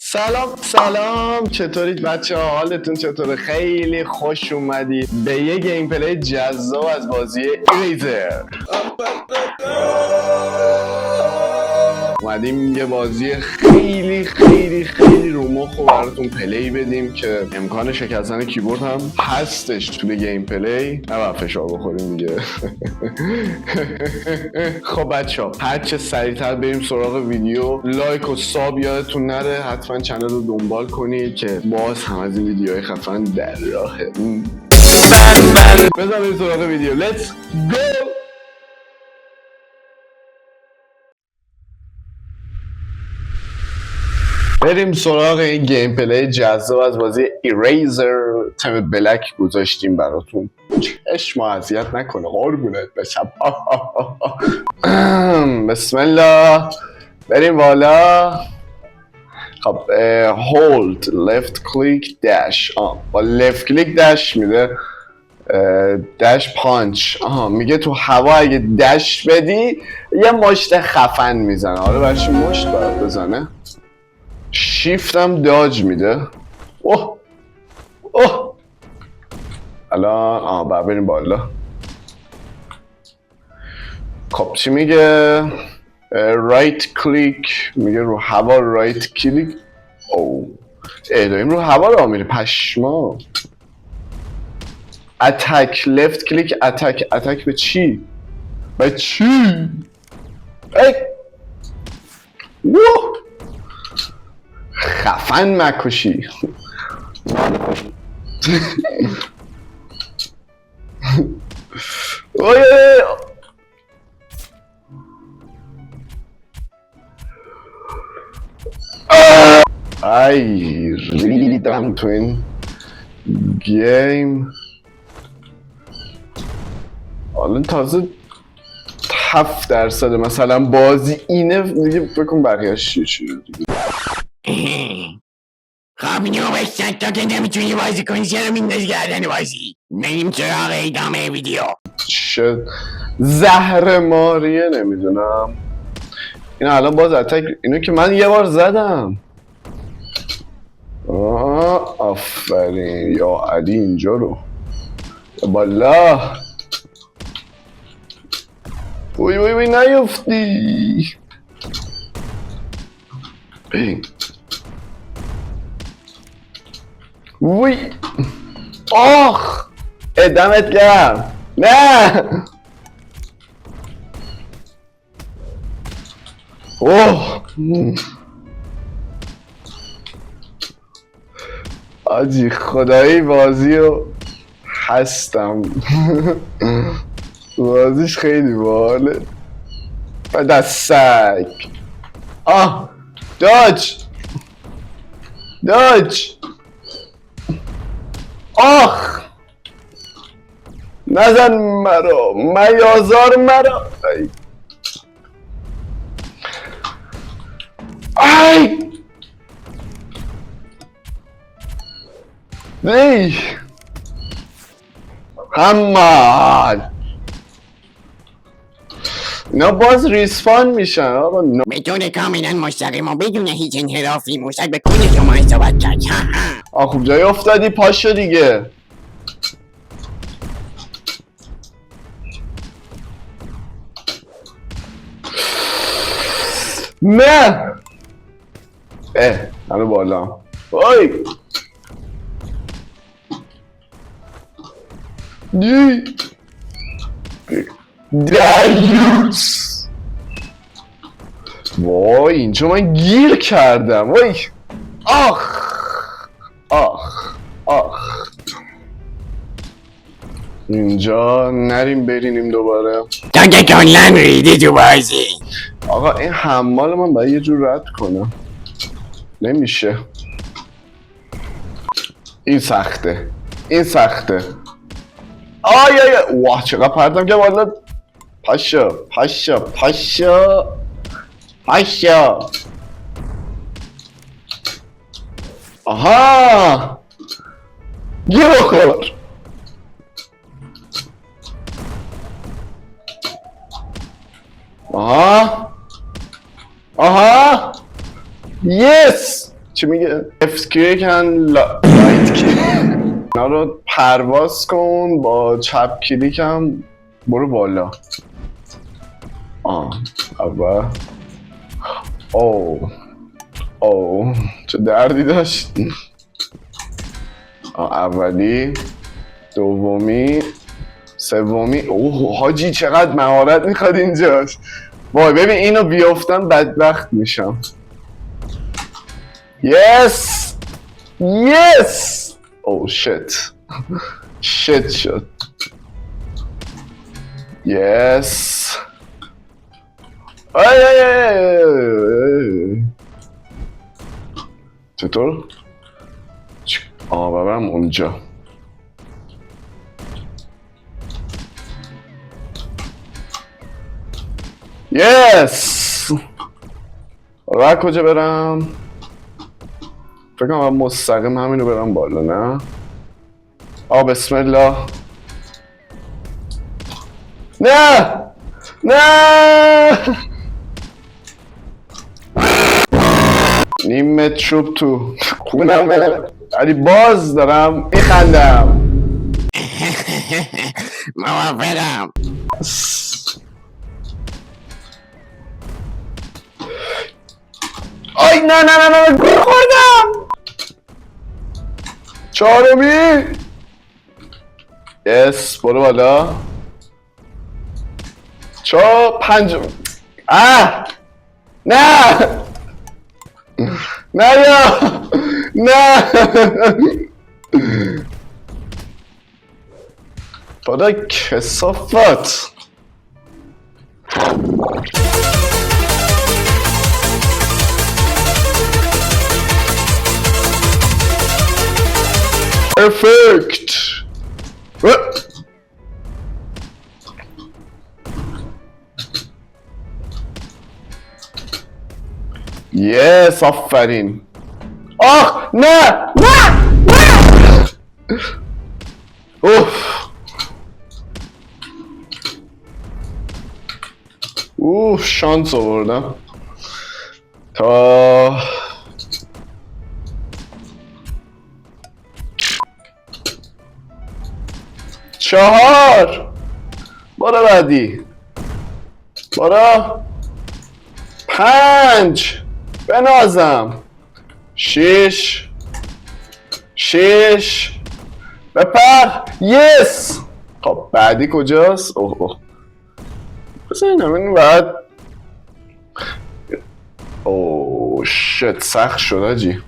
سلام چطورید بچه ها؟ حالتون چطوره؟ خیلی خوش اومدید به یه گیم پلی جذاب از بازی ایریزر. اومدیم یه بازی خیلی رو مخ رو براتون پلی بدیم که امکان شکستن کیبورد هم هستش توی گیم پلی. نباید فشار بخوریم دیگه. خب بچه ها هرچه سریعتر بریم سراغ ویدیو. لایک و ساب یادتون نره، حتما چنل رو دنبال کنید که باز هم از این ویدیوهای خفن در راهه. بزن بریم سراغ ویدیو. Let's go. بریم سراغ این گیم پلی جذاب از بازی ایریزر. تم بلک گذاشتیم براتون، چشم اذیت نکنه قربونت بشم. بسم الله بریم بالا. خب هولد لفت کلیک داش. با لفت کلیک داش میده، داش پانچ. میگه تو هوا اگه داش بدی یه مشت خفن میزنه. آره برش مشت باید بزنه. شیفت هم داج میده. اوه الان باید بریم بالا. خب چی میگه؟ رایت کلیک میگه رو هوا رایت کلیک. داریم رو هوا را میره پشما. اتک لفت کلیک اتک به چی؟ به چی؟ ای خفن مکشی. I really damn twin game. حالا تازه 7% مثلا بازی اینه دیگه. بکن بقیه‌اش چیه دیگه. خب اینو بشتن تا که نمیتونی بازی کنی چرا میندازی گردن بازی؟ بریم سراغ ادامه ویدیو. چه زهر ماریه نمیدونم. این الان باز اتک. اینو که من یه بار زدم. آفرین یا علی اینجا رو بالا. وی نیفتی. بین وی آخ ادمت گرم. نه آجی خدایی بازی رو هستم. بازیش خیلی باحاله. دستک داج آخ نزن مرا میازار مرا. ای نه همال اینا باز ریسپان میشن آقا. به طور کاملا مستقیم و بدون هیچ انحرافی موشک به کل شما اصابت کرد. خوب جای افتادی پاشو دیگه. نه منو بالا. دریوس وای اینجا من گیر کردم. وای آخ اینجا نریم برینیم دوباره. تا که کلن ریدی تو بازی. آقا این حمال من باید یه جور رد کنم. نمیشه. این سخته واه چقدر پردم که والا. پاشا آها گیر بخور. آها یس چی میگه؟ left click and right click اینا رو پرواز کن، با چپ کلیک هم برو بالا. اول چه دردی داشت. اولی، دومی، سومی. حاجی چقدر مهارت میخواد اینجاش. وای ببین اینو بیافتم بدبخت میشم. Yes! Yes! shit. Shit شد. Yes! چطور؟ ببرم اونجا. Yes! کجا برم؟ فکر کنم مستقیم همینو برم بالا، نه؟ بسم الله. نه! نیم متر تو خونم، ولی باز دارم میخندم. موافقم. نه گل خوردم. چهارمی. یس برو بالا. پنجم. نه بابا کثافت. Perfect. Yes, آفرین. نه. شانس آوردم. تا 4. برو بعدی. برو. 5. بنازم. 6. بپر. یس. خب بعدی کجاست؟ بزنیم این بعد. شت سخت شد آجی.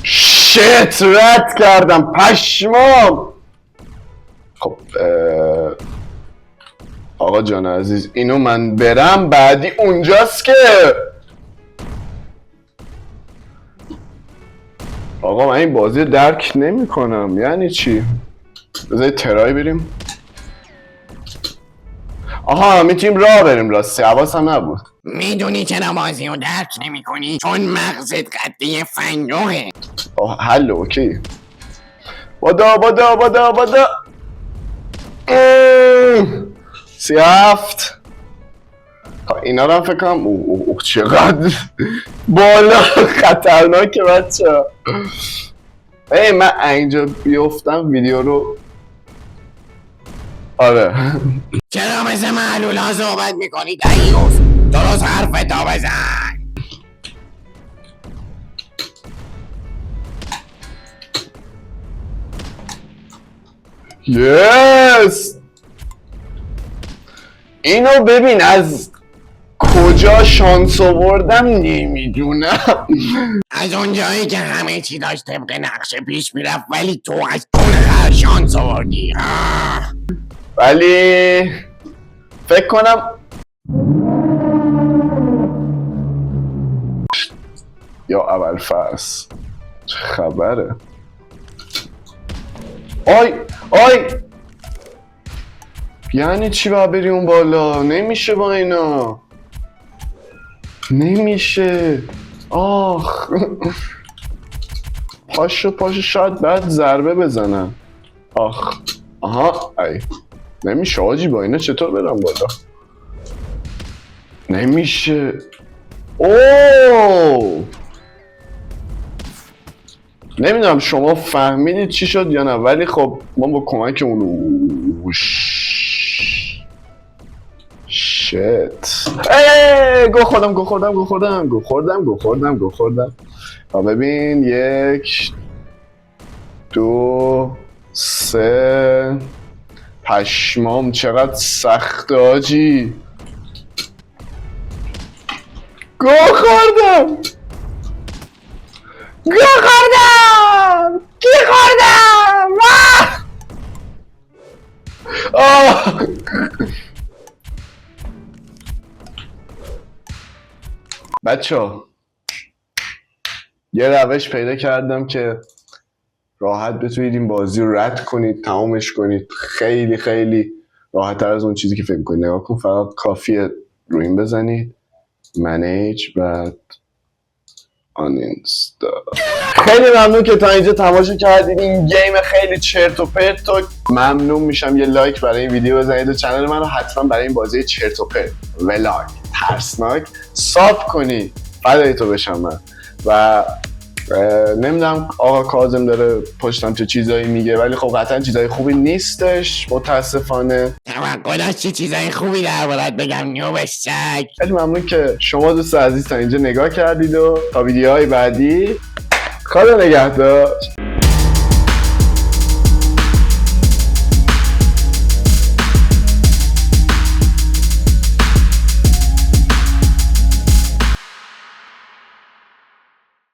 شت رد کردم پشمام. خب آقا جان عزیز اینو من برم بعدی اونجاست که. آقا من این بازی درک نمی کنم یعنی چی؟ بذارید ترای بریم. میتونیم راه بریم راستی، حواسم نبود. میدونی چرا بازی رو درک نمی کنی؟ چون مغزت قده فنگوه. حل اوکی. بادا 37. اینا رو هم فکر کنم چقدر بالا خطرناکه بچه. من اینجا بیفتم ویدیو رو. آره چرا مثل معلول ها صحبت میکنی دیوز؟ درست حرفتو بزن. یس. اینو ببین از کجا شانس آوردم نمیدونم. از اونجایی که همه چی داشت طبق نقشه پیش میرفت ولی تو از خر شانس آوردی. ولی فکر کنم یا اول فصل چه خبره. آی یعنی چی باید بری اون بالا؟ نمیشه با اینا، نمیشه. پاشو شاید بعد ضربه بزنم. ای نمیشه آجی با اینا چطور برم بالا؟ نمیشه. اوه نمیدونم شما فهمیدید چی شد یا نه، ولی خب ما با کمک اون شت گو خوردم. ببین 1 2 3 پشمام چقدر سخته آجی. گو خوردم کی خوردم بچه‌ها یه روش پیدا کردم که راحت بتونید این بازی رو رد کنید، تمامش کنید. خیلی خیلی راحت تر از اون چیزی که فکر کنید. نگاه کن، فقط کافیه روی این بزنید منیج بعد آنینستا. خیلی ممنون که تا اینجا تماشا کردید این گیم خیلی چرت و پرت. ممنون میشم یه لایک برای این ویدیو بزنید و کانال من رو حتما برای این بازی چرت و پرت ولاگ ترسناک ساب کنید. فدای تو بشم من. و نمیدونم آقا کاظم داره پشتم چه چیزایی میگه، ولی خب قطعا چیزای خوبی نیستش متاسفانه. توقع داشتی چیزای خوبی دربارت بگم نوبشک. خیلی ممنون که شما دوست عزیز تا اینجا نگاه کردید و تا ویدیوهای بعدی خدا نگهدار.